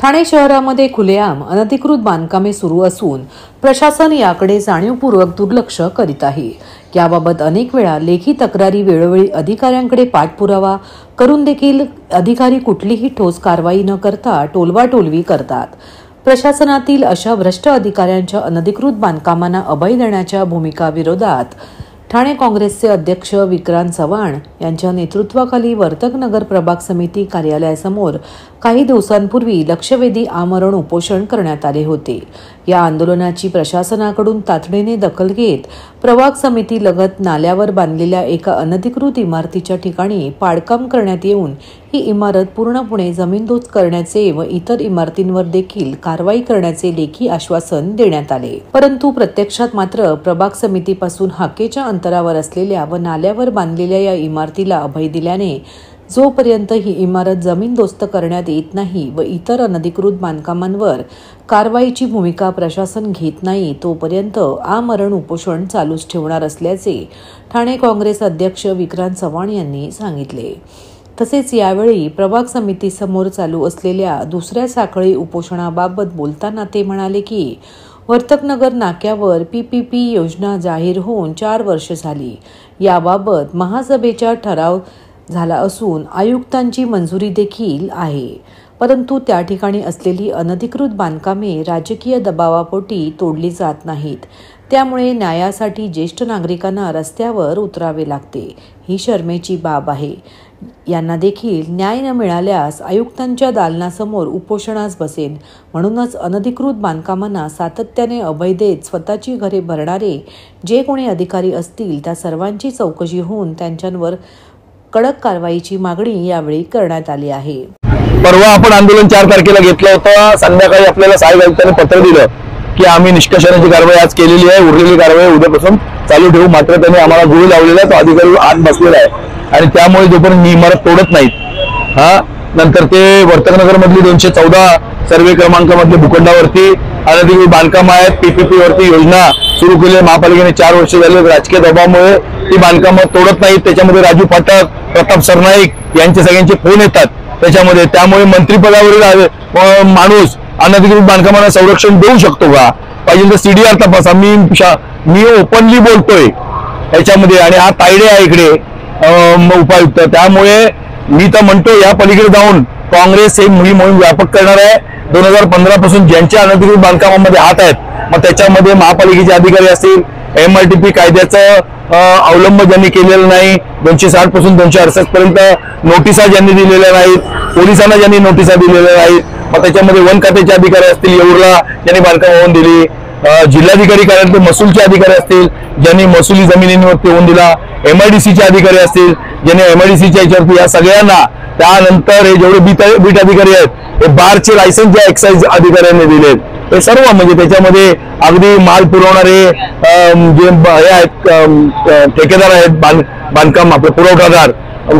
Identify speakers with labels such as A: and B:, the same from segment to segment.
A: ठाणे शहरामध्ये खुलेआम अनधिकृत बांधकामे सुरू असून प्रशासन याकडे जाणीवपूर्वक दुर्लक्ष करीत आहे। याबाबत अनेक वेळा लेखी तक्रारी वेळोवेळी अधिकाऱ्यांकडे पाठपुरावा करून देखील अधिकारी कुठलीही ठोस कारवाई न करता टोलवाटोलवी करतात। प्रशासनातील अशा भ्रष्ट अधिकाऱ्यांच्या अनधिकृत बांधकामांना अभय देण्याच्या भूमिकाविरोधात ठाणे काँग्रेसचे अध्यक्ष विक्रांत चव्हाण यांच्या नेतृत्वाखाली वर्तकनगर प्रभाग समिती कार्यालयासमोर काही दिवसांपूर्वी लक्षवेधी आमरण उपोषण करण्यात आले होते। या आंदोलनाची प्रशासनाकडून तातडीने दखल घेत प्रभाग समिती लगत नाल्यावर बांधलेल्या एका अनधिकृत इमारतीच्या ठिकाणी पाडकाम करण्यात येऊन ही इमारत पूर्णपणे जमीनदोस्त करण्याचे व इतर इमारतींवर देखील कारवाई करण्याचे लेखी आश्वासन देण्यात आले। परंतु प्रत्यक्षात मात्र प्रभाग समितीपासून हाकेच्या अंतरावर असलेल्या व नाल्यावर बांधलेल्या या इमारतीला अभय दिल्याने जोपर्यंत ही इमारत जमीनदोस्त करण्यात येत नाही व इतर अनधिकृत बांधकामांवर कारवाईची भूमिका प्रशासन घेत नाही तोपर्यंत आमरण उपोषण चालूच ठेवणार असल्याचे ठाणे काँग्रेस अध्यक्ष विक्रांत चव्हाण यांनी सांगितले। तसेच यावेळी प्रभाग समितीसमोर चालू असलेल्या दुसऱ्या साखळी उपोषणाबाबत बोलताना ते म्हणाले की वर्तकनगर नाक्यावर PPP योजना जाहीर होऊन 4 वर्ष झाली। याबाबत महासभेचा ठराव झाला असून आयुक्तांची मंजुरी देखील आहे, परंतु त्या ठिकाणी असलेली अनधिकृत बांधकामे राजकीय दबावापोटी तोडली जात नाहीत। त्यामुळे न्यायासाठी ज्येष्ठ नागरिकांना रस्त्यावर उतरावे लागते। ही शरमेची बाब आहे। यांना देखील न्याय न मिळाल्यास आयुक्तांच्या दालनासमोर उपोषणास बसेन। म्हणूनच अनधिकृत बांधकामांना सातत्याने अभय देत स्वतःची घरे भरणारे जे कोणी अधिकारी असतील त्या सर्वांची चौकशी होऊन त्यांच्यावर कडक कारवाईची मागणी यावेळी करण्यात आली आहे।
B: परवा आपण आंदोलन 4 तारखेला घेतलं होतं। संध्याकाळी आपल्याला साहेब आयुक्तांनी पत्र दिलं की आम्ही निष्कर्षणाची कारवाई आज केलेली आहे, उरलेली कारवाई उद्यापासून चालू ठेवू। मात्र त्यांनी आम्हाला गुळ लावलेला, तो अधिकारी आत बसलेला आहे आणि त्यामुळे जोपर्यंत ही इमारत तोडत नाहीत नंतर ते वर्तकनगर मधली 214 सर्वे क्रमांकामधले भूखंडावरती अनधिकृत बांधकाम आहेत। PPP वरती योजना सुरू केली महापालिकेने 4 वर्ष झाले। राजकीय दबावामुळे ती बांधकामं तोडत नाहीत। त्याच्यामध्ये राजू फाटक, प्रताप सरनाईक यांचे सगळ्यांचे फोन येतात त्याच्यामध्ये। त्यामुळे मंत्रिपदावरील माणूस अनधिकृत बांधकामांना संरक्षण देऊ शकतो का? पाहिजे तर CDR तपासा। मी ओपनली बोलतोय याच्यामध्ये आणि हा तायडे आहे इकडे उपायुक्त। त्यामुळे मी तर म्हणतो या पलीकडे जाऊन काँग्रेस हे मोहीम व्यापक करणार आहे। 2015 पासून ज्यांच्या अनधिकृत बांधकामांमध्ये हात आहेत मग त्याच्यामध्ये महापालिकेचे अधिकारी असतील, MRTP कायद्याचं अवलंब ज्यांनी केलेला नाही, 260 पासून 268 पर्यंत नोटिसा ज्यांनी दिलेल्या नाहीत, पोलिसांना ज्यांनी नोटिसा दिलेल्या नाहीत, मग त्याच्यामध्ये वन खात्याचे अधिकारी असतील येऊरला ज्यांनी बांधकाम होऊन दिली, जिल्हाधिकारी कार्यालयातले महसूलचे अधिकारी असतील ज्यांनी महसुली जमिनींवरती होऊन दिला, MIDCचे अधिकारी असतील ज्यांनी MIDCच्या याच्यावरती, या सगळ्यांना त्यानंतर हे जेवढे बीट अधिकारी आहेत हे बारचे लायसन्स ज्या एक्साइज अधिकाऱ्यांनी दिलेत हे सर्व म्हणजे त्याच्यामध्ये अगदी माल पुरवणारे जे हे आहेत ठेकेदार आहेत, बांधकाम आपले पुरवठादार,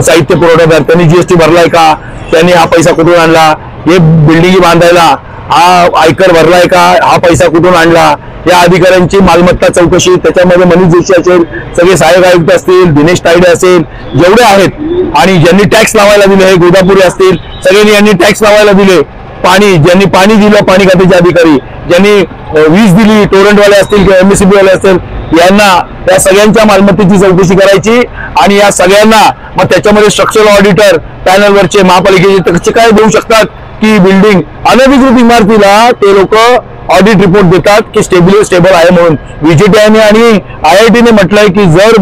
B: साहित्य पुरवठादार, त्यांनी GST भरलाय का, त्यांनी हा पैसा कुठून आणला, हे बिल्डिंग बांधायला हा आयकर भरलाय का, हा पैसा कुठून आणला, या अधिकाऱ्यांची मालमत्ता चौकशी, त्याच्यामध्ये मनीष जोशी असेल, सगळे सहाय्यक आयुक्त असतील, दिनेश तायडे असेल, जेवढे आहेत आणि ज्यांनी टॅक्स लावायला दिले हे गोदापुरी असतील, सगळ्यांनी यांनी टॅक्स लावायला दिले, ज्यांनी पाणी दिलं पाणी खात्याचे अधिकारी, ज्यांनी वीज दिली, टोरंटवाले असतील किंवा MSCB वाले असतील, यांना या सगळ्यांच्या मालमत्तेची चौकशी करायची आणि या सगळ्यांना मग त्याच्यामध्ये स्ट्रक्चरल ऑडिटर पॅनलवरचे महापालिकेचे कसे काय देऊ शकतात की बिल्डिंग अनधिकृत इमारतीला ते लोक ऑडिट रिपोर्ट देतात की स्टेबल आहे म्हणून। VGTI आणि IIT म्हटलंय की जर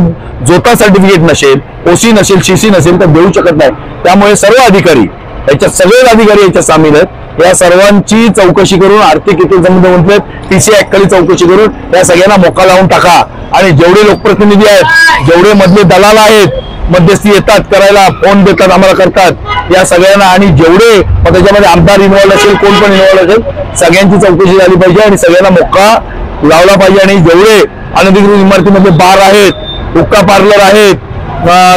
B: जोता सर्टिफिकेट नसेल, OC नसेल, CC नसेल तर देऊ शकत नाही। त्यामुळे सर्व अधिकारी याच्यात सगळे अधिकारी याच्यात सामील आहेत। या सर्वांची चौकशी करून आर्थिक हितसंबंध TC ऍक्ट खाली चौकशी करून या सगळ्यांना मोका लावून टाका आणि जेवढे लोकप्रतिनिधी आहेत, जेवढे मधले दलाल आहेत, मध्यस्थी येतात करायला, फोन देतात आम्हाला करतात, या सगळ्यांना आणि जेवढे मग त्याच्यामध्ये आमदार इन्व्हॉल्व असेल, कोण पण इन्व्हॉल्व असेल, सगळ्यांची चौकशी झाली पाहिजे आणि सगळ्यांना मोका लावला पाहिजे। आणि जेवढे अनधिकृत इमारतीमध्ये बार आहेत, हुक्का पार्लर आहेत,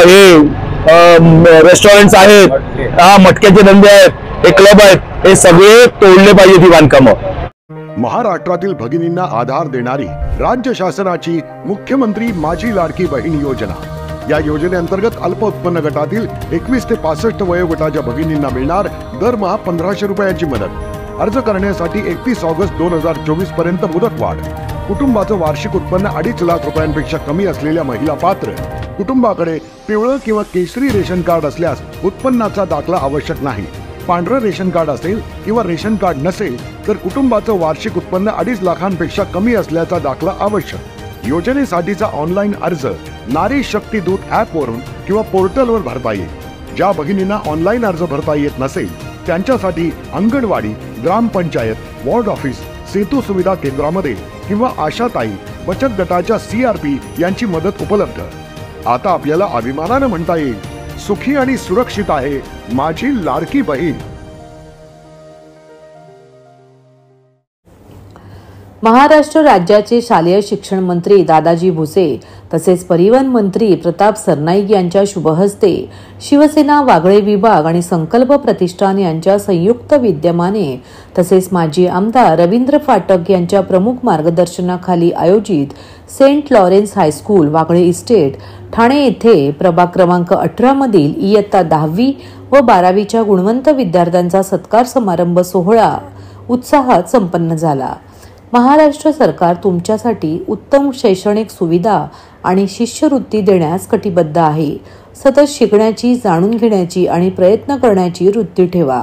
B: हे रेस्टॉरंट्स आहेत, मटक्याचे धंदे आहेत, हे क्लब आहेत, हे सगळे तोडले पाहिजे ती बांधकामं।
C: महाराष्ट्रातील भगिनींना आधार देणारी राज्य शासनाची मुख्यमंत्री माझी लाडकी बहीण योजना। या योजनेअंतर्गत अल्प उत्पन्न गटातील 21 ते 65 वयोगटाच्या भगिनींना मिळणार दरमहा 1500 रुपयांची मदत। अर्ज करण्यासाठी 31 ऑगस्ट 2024 पर्यंत मुदतवाढ. कुटुंबाचं वार्षिक उत्पन्न 2.5 लाख रुपयांपेक्षा कमी असलेल्या महिला पात्र. कुटुंबाकडे पिवळं किंवा केशरी रेशन कार्ड असल्यास उत्पन्नाचा दाखला आवश्यक नाही. पांढरं रेशन कार्ड असेल किंवा रेशन कार्ड नसेल तर कुटुंबाचं वार्षिक उत्पन्न 2.5 लाखांपेक्षा कमी असल्याचा दाखला आवश्यक. योजनेसाठीचा ऑनलाईन अर्ज नारी शक्ती दूत ॲपवरून किंवा पोर्टलवर भरता येईल. ज्या भगिनींना ऑनलाईन अर्ज भरता येत नसेल त्यांच्यासाठी अंगणवाडी, ग्रामपंचायत, वॉर्ड ऑफिस, सेतू सुविधा केंद्रामध्ये किंवा आशाताई बचत गटाच्या CRP यांची मदत उपलब्ध. आता आपल्याला अभिमानानं म्हणता येईल, सुखी आणि सुरक्षित आहे माझी लाडकी बहीण.
A: महाराष्ट्र राज्याचे शालेय शिक्षण मंत्री दादाजी भुसे तसेच परिवहन मंत्री प्रताप सरनाईक यांच्या शुभहस्ते शिवसेना वागळे विभाग आणि संकल्प प्रतिष्ठान यांच्या संयुक्त विद्यमाने तसेच माजी आमदार रवींद्र फाटक यांच्या प्रमुख मार्गदर्शनाखाली आयोजित Saint Lawrence high school Wagle estate Thane येथे प्रभाग क्रमांक 18 मधील इयत्ता 10वी व 12वीच्या गुणवंत विद्यार्थ्यांचा सत्कार समारंभ सोहळा उत्साहात संपन्न झाला. महाराष्ट्र सरकार तुमच्यासाठी उत्तम शैक्षणिक सुविधा आणि शिष्यवृत्ती देण्यास कटिबद्ध आहे. सतत शिकण्याची, जाणून घेण्याची आणि प्रयत्न करण्याची वृत्ती ठेवा.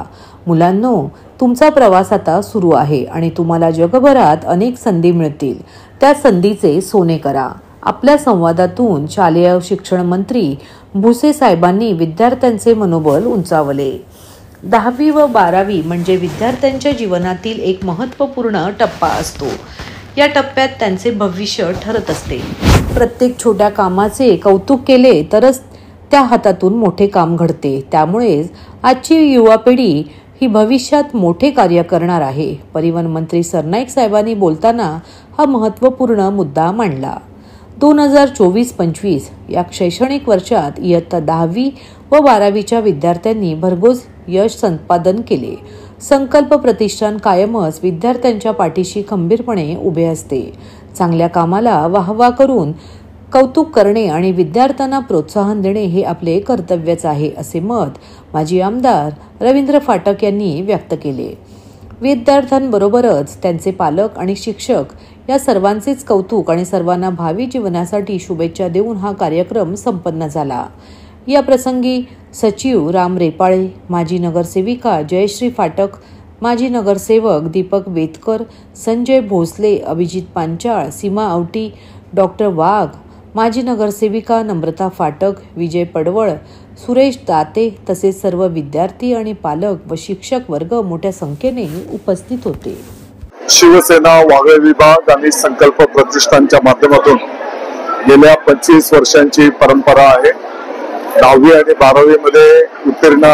A: मुलांनो, तुमचा प्रवास आता सुरू आहे आणि तुम्हाला जगभरात अनेक संधी मिळतील. त्या संधीचे सोने करा. आपल्या संवादातून शालेय शिक्षण मंत्री भुसे साहेबांनी विद्यार्थ्यांचे मनोबल उंचावले. 10वी व 12वी म्हणजे विद्यार्थ्यांच्या जीवनातील एक महत्त्वपूर्ण टप्पा असतो. या टप्प्यात त्यांचे भविष्य ठरत असते. प्रत्येक छोट्या कामाचे कौतुक केले तरच त्या हातातून मोठे काम घडते. त्यामुळेच आजची युवा पिढी ही भविष्यात मोठे कार्य करणार आहे. परिवहन मंत्री सरनाईक साहेबांनी बोलताना हा महत्त्वपूर्ण मुद्दा मांडला. 2024-25 या शैक्षणिक वर्षात इयत्ता 10वी व 12वीच्या विद्यार्थ्यांनी भरघोस यश संपादन केले. संकल्प प्रतिष्ठान कायमच विद्यार्थ्यांच्या पाठीशी खंबीरपणे उभे असते. चांगल्या कामाला वाहवा करून कौतुक करणे आणि विद्यार्थ्यांना प्रोत्साहन देणे हे आपले कर्तव्यच आहे, असे मत माजी आमदार रवींद्र फाटक यांनी व्यक्त केले. विद्यार्थ्यांबरोबरच त्यांचे पालक आणि शिक्षक या सर्वांचेच कौतुक आणि सर्वांना भावी जीवनासाठी शुभेच्छा देऊन हा कार्यक्रम संपन्न झाला. या प्रसंगी सचिव राम रेपाळे, माजी नगरसेविका जयश्री फाटक, माजी नगरसेवक दीपक वेतकर, संजय भोसले, अभिजित पांचाळ, सीमा आवटी, डॉक्टर वाघ, माजी नगरसेविका नम्रता फाटक, विजय पडवळ, सुरेश दाते तसेच सर्व विद्यार्थी आणि पालक व शिक्षक वर्ग मोठ्या संख्येने उपस्थित होते.
B: शिवसेना वागळे विभाग आणि संकल्प प्रतिष्ठानच्या माध्यमातून गेल्या 25 वर्षांची परंपरा आहे. 10वी आणि 12वी मध्ये उत्तीर्ण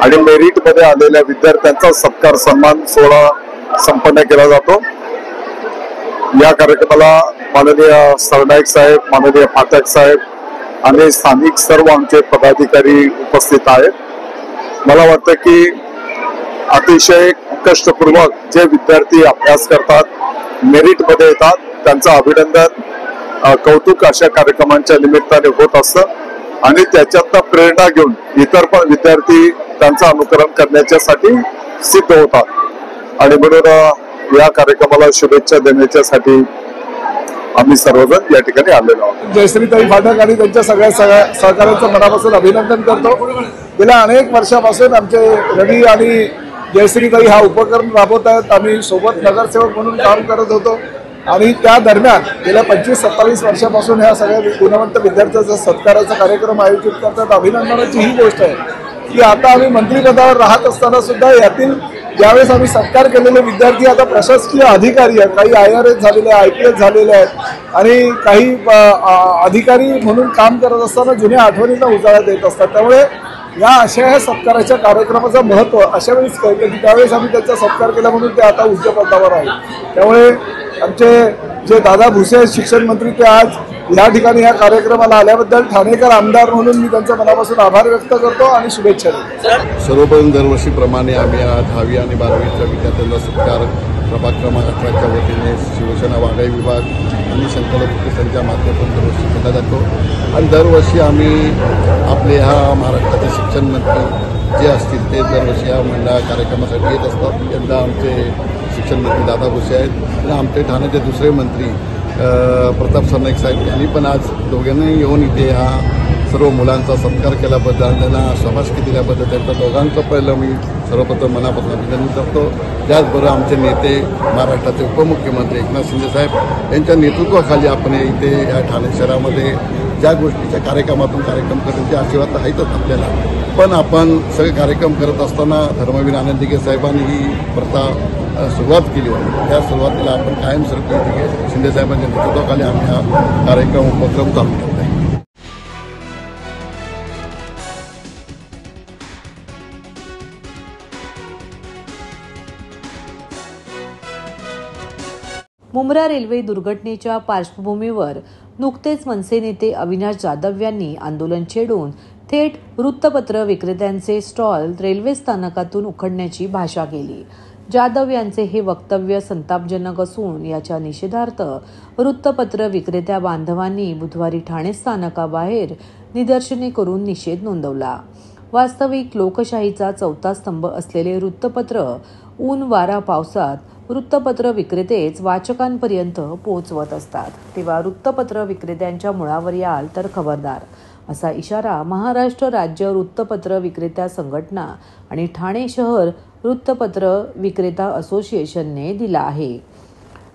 B: आणि मेरिट मध्ये आलेल्या विद्यार्थ्यांचा सत्कार सन्मान सोहळा संपन्न केला जातो. या कार्यक्रमाला माननीय सरनाईक साहेब, माननीय फाटक साहेब आणि स्थानिक सर्व आमचे पदाधिकारी उपस्थित आहेत. मला वाटतं की अतिशय कष्टपूर्वक जे विद्यार्थी अभ्यास करतात, मेरिट मध्ये येतात, त्यांचं अभिनंदन, कौतुक अशा कार्यक्रमांच्या निमित्ताने होत असतं आणि त्याच्यातनं प्रेरणा घेऊन इतर पण विद्यार्थी त्यांचं अनुकरण करण्याच्यासाठी सिद्ध होतात आणि म्हणून या कार्यक्रमाला शुभेच्छा देण्याच्यासाठी आम्ही सर्वजण या ठिकाणी आलेलो आहोत.
D: जयश्रीताई फाटक आणि त्यांच्या सगळ्या सहकार्यांचं मनापासून अभिनंदन करतो. गेल्या अनेक वर्षापासून आमचे रवी आणि जयश्रीताई हा उपक्रम राबवत आहेत. आम्ही सोबत नगरसेवक म्हणून काम करत होतो आणि त्या दरम्यान गेल्या 25-27 वर्षापासून ह्या सगळ्या गुणवंत विद्यार्थ्यांचा सत्काराचा कार्यक्रम आयोजित करतात. अभिनंदनाची ही गोष्ट आहे की आता आम्ही मंत्रिपदावर राहत असताना सुद्धा यातील ज्यावेळेस आम्ही सत्कार केलेले विद्यार्थी आता प्रशासकीय अधिकारी आहेत, काही IRS झालेले, IPS झालेले आहेत आणि काही अधिकारी म्हणून काम करत असताना जुन्या आठवणींना उजाळा देत असतात. त्यामुळे या अशा ह्या सत्काराच्या कार्यक्रमाचं महत्त्व अशा वेळेस कळतं की त्यावेळेस आम्ही त्यांचा सत्कार केला म्हणून ते आता उच्च पदावर आहेत. त्यामुळे आमचे जे दादा भुसे शिक्षण मंत्री ते आज या ठिकाणी या कार्यक्रमाला आल्याबद्दल ठाणेकर आमदार म्हणून मी त्यांच्या मनापासून आभार व्यक्त करतो आणि शुभेच्छा देतो.
E: सर्वप्रथम दरवर्षीप्रमाणे आम्ही 10वी आणि 12वीच्या विद्यार्थ्यांचा सत्कार प्रभाग क्रमांक 18च्या वतीने शिवसेना वागळे विभाग आणि संकल्प प्रतिष्ठानच्या माध्यमातून दरवर्षी केला जातो. आणि दरवर्षी आम्ही आपले ह्या महाराष्ट्राचे शिक्षण मंत्री जे असतील ते दरवर्षी ह्या मंडळा कार्यक्रमासाठी येत असतात. यंदा आमचे शिक्षण मंत्री दादा भुसे आहेत आणि आमचे ठाण्याचे दुसरे मंत्री प्रताप सरनाईक साहेब यांनी पण आज दोघांनी येऊन इथे ह्या सर्व मुलांचा सत्कार केल्याबद्दल, त्यांना शाबासकी दिल्याबद्दल त्यांच्या दोघांचं पहिलं मी सर्वप्रथम मनापासून अभिनंदन करतो. त्याचबरोबर आमचे नेते महाराष्ट्राचे उपमुख्यमंत्री एकनाथ शिंदे साहेब यांच्या नेतृत्वाखाली आपण इथे या ठाणे शहरामध्ये ज्या गोष्टीच्या कार्यक्रमातून कार्यक्रम करण्याचे आशीर्वाद तर आहेतच आपल्याला, पण आपण सगळे कार्यक्रम करत असताना धर्मवीर आनंद दिघे साहेबांनी ही प्रथा सुरुवात केली होती. त्या सुरुवातीला आपण कायमस्वरूपी शिंदे साहेबांच्या नेतृत्वाखाली आम्ही हा कार्यक्रम उपक्रम चालू ठेवला आहे.
A: मुंब्रा रेल्वे दुर्घटनेच्या पार्श्वभूमीवर नुकतेच मनसे नेते अविनाश जाधव यांनी आंदोलन छेडून थेट वृत्तपत्र विक्रेत्यांचे स्टॉल रेल्वे स्थानकातून उखडण्याची भाषा केली. जाधव यांचे हे वक्तव्य संतापजनक असून याच्या निषेधार्थ वृत्तपत्र विक्रेत्या बांधवांनी बुधवारी ठाणे स्थानकाबाहेर निदर्शने करून निषेध नोंदवला. वास्तविक लोकशाहीचा चौथा स्तंभ असलेले वृत्तपत्र ऊन वारा पावसात वृत्तपत्र विक्रेतेच वाचकांपर्यंत पोहोचवत असतात, तेव्हा वृत्तपत्र विक्रेत्यांच्या मुळावर याल तर खबरदार, असा इशारा महाराष्ट्र राज्य वृत्तपत्र विक्रेत्या संघटना आणि ठाणे शहर वृत्तपत्र विक्रेता असोसिएशनने दिला आहे.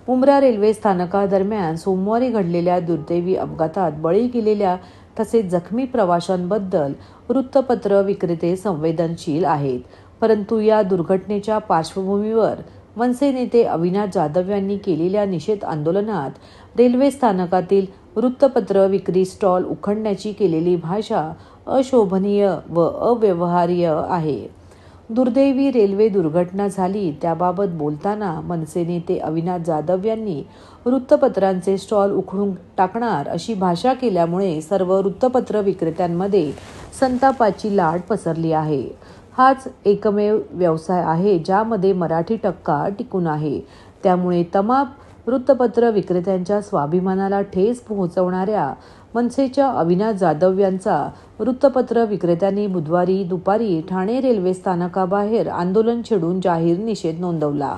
A: मुंब्रा रेल्वे स्थानकादरम्यान सोमवारी घडलेल्या दुर्दैवी अपघातात बळी गेलेल्या तसेच जखमी प्रवाशांबद्दल वृत्तपत्र विक्रेते संवेदनशील आहेत. परंतु या दुर्घटनेच्या पार्श्वभूमीवर मनसे नेते अविनाश जाधव यांनी केलेल्या निषेध आंदोलनात रेल्वे स्थानकातील वृत्तपत्र विक्री स्टॉल उखडण्याची केलेली भाषा अशोभनीय व अव्यवहार्य आहे. दुर्दैवी रेल्वे दुर्घटना झाली त्याबाबत बोलताना मनसे नेते अविनाश जाधव यांनी वृत्तपत्रांचे स्टॉल उखडून टाकणार अशी भाषा केल्यामुळे सर्व वृत्तपत्र विक्रेत्यांमध्ये संतापाची लाट पसरली आहे. हाच एकमेव व्यवसाय आहे ज्यामध्ये मराठी टक्का टिकून आहे. त्यामुळे तमाम वृत्तपत्र विक्रेत्यांच्या स्वाभिमानाला ठेच पोहोचवणाऱ्या मनसेच्या अविनाश जाधव यांचा वृत्तपत्र विक्रेत्यांनी बुधवारी दुपारी ठाणे रेल्वे स्थानकाबाहेर आंदोलन छेडून जाहीर निषेध नोंदवला.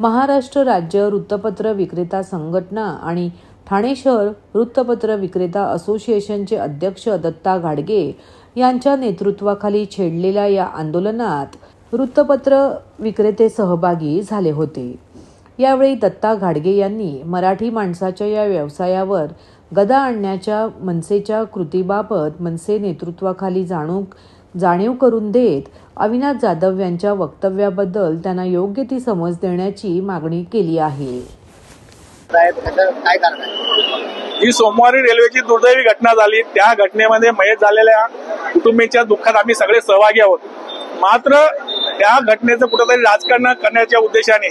A: महाराष्ट्र राज्य वृत्तपत्र विक्रेता संघटना आणि ठाणे शहर वृत्तपत्र विक्रेता असोसिएशनचे अध्यक्ष दत्ता घाडगे यांच्या नेतृत्वाखाली छेडलेल्या या आंदोलनात वृत्तपत्र विक्रेते सहभागी झाले होते. यावेळी दत्ता घाडगे यांनी मराठी माणसाच्या या व्यवसायावर गदा आणण्याच्या मनसेच्या कृतीबाबत मनसे नेतृत्वाखाली जाणीव करून देत अविनाश जाधव यांच्या वक्तव्याबद्दल त्यांना योग्य ती समज देण्याची मागणी केली आहे.
F: ही सोमवारी रेल्वेची दुर्दैवी घटना झाली. त्या घटनेमध्ये मयत झालेल्या कुटुंबीच्या दुःखात आम्ही सगळे सहभागी आहोत. मात्र त्या घटनेचं कुठेतरी राजकारण करण्याच्या उद्देशाने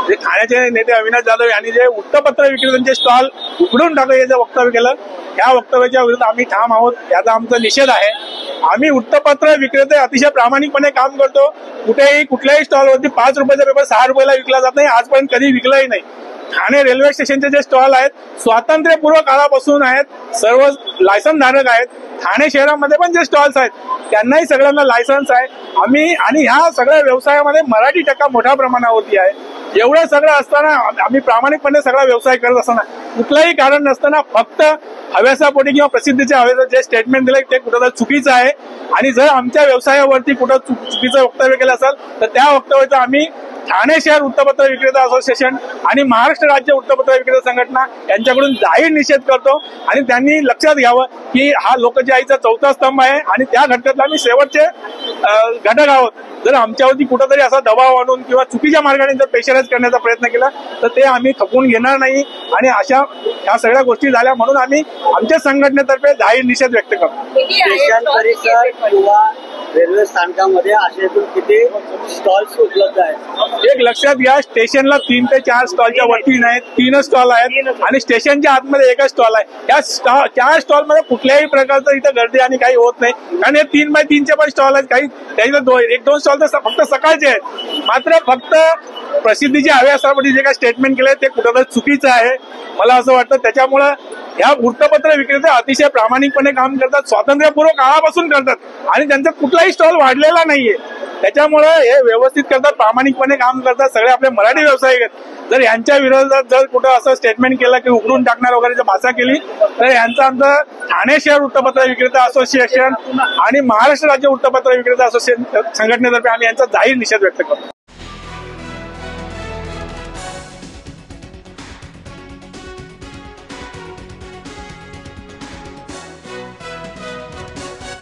F: जे ठाण्याचे नेते अविनाश जाधव यांनी जे वृत्तपत्र विक्रेत्यांचे स्टॉल उघडून टाकण्याचं वक्तव्य केलं, त्या वक्तव्याच्या विरुद्ध आम्ही ठाम आहोत. याचा आमचा निषेध आहे. आम्ही वृत्तपत्र विक्रेते अतिशय प्रामाणिकपणे काम करतो. कुठेही कुठल्याही स्टॉलवरती 5 रुपयाचा पेपर 6 रुपयाला विकला जात नाही. आजपर्यंत कधी विकलाही नाही. ठाणे रेल्वे स्टेशनचे जे स्टॉल आहेत स्वातंत्र्यपूर्व काळापासून आहेत, सर्व लायसन धारक आहेत. ठाणे शहरामध्ये पण जे स्टॉल्स आहेत त्यांनाही सगळ्यांना लायसन्स आहे. आणि ह्या सगळ्या व्यवसायामध्ये मराठी टक्का मोठ्या प्रमाणावरती आहे. एवढं सगळं असताना आम्ही प्रामाणिकपणे सगळा व्यवसाय करत असताना कुठलंही कारण नसताना फक्त हव्यासापोटी किंवा प्रसिद्धीच्या हव्याचं जे स्टेटमेंट दिलं ते कुठं चुकीचं आहे. आणि जर आमच्या व्यवसायावरती कुठं चुकीचं वक्तव्य केलं असेल तर त्या वक्तव्याचं आम्ही ठाणे शहर वृत्तपत्र विक्रेता असोसिएशन आणि महाराष्ट्र राज्य वृत्तपत्र विक्रेता संघटना यांच्याकडून जाहीर निषेध करतो. आणि त्यांनी लक्षात घ्यावं की हा लोकशाहीचा चौथा स्तंभ आहे आणि त्या घटकातला आम्ही शेवटचे घटक आहोत. जर आमच्यावरती कुठंतरी असा दबाव आणून किंवा चुकीच्या मार्गाने जर प्रेशराईज करण्याचा प्रयत्न केला तर ते आम्ही खपवून घेणार नाही. आणि अशा ह्या सगळ्या गोष्टी झाल्या म्हणून आम्ही आमच्या संघटनेतर्फे जाहीर निषेध व्यक्त करतो.
G: परिसर किंवा रेल्वे स्थानकामध्ये असे किती स्टॉल्स उपलब्ध आहेत?
F: एक लक्षात घ्या, स्टेशनला 3 ते 4 स्टॉलच्या वरती नाहीत, 3 स्टॉल आहेत आणि स्टेशनच्या आतमध्ये एकच स्टॉल आहे. या 4 स्टॉलमध्ये कुठल्याही प्रकारचं इथं गर्दी आणि काही होत नाही. कारण हे 3 बाय 3चे पण स्टॉल आहेत. काही 1-2 स्टॉल तर फक्त सकाळचे आहेत. मात्र फक्त प्रसिद्धीच्या हव्यासापोटी जे काही स्टेटमेंट केलंय ते कुठंतरी चुकीचं आहे मला असं वाटतं. त्याच्यामुळं ह्या वृत्तपत्र विक्रेते अतिशय प्रामाणिकपणे काम करतात, स्वातंत्र्यपूर्व काळापासून करतात आणि त्यांचा कुठलाही स्टॉल वाढलेला नाहीये. त्याच्यामुळे हे व्यवस्थित करतात, प्रामाणिकपणे काम करतात. सगळे आपले मराठी व्यावसायिक आहेत. जर यांच्या विरोधात जर कुठं असं स्टेटमेंट केलं की उघडून टाकणार वगैरे जर भाषा केली तर यांचं आमचं ठाणे शहर वृत्तपत्र विक्रेता असोसिएशन आणि महाराष्ट्र राज्य वृत्तपत्र विक्रेता असोसिएशन संघटनेतर्फे आम्ही यांचा जाहीर निषेध व्यक्त करतो.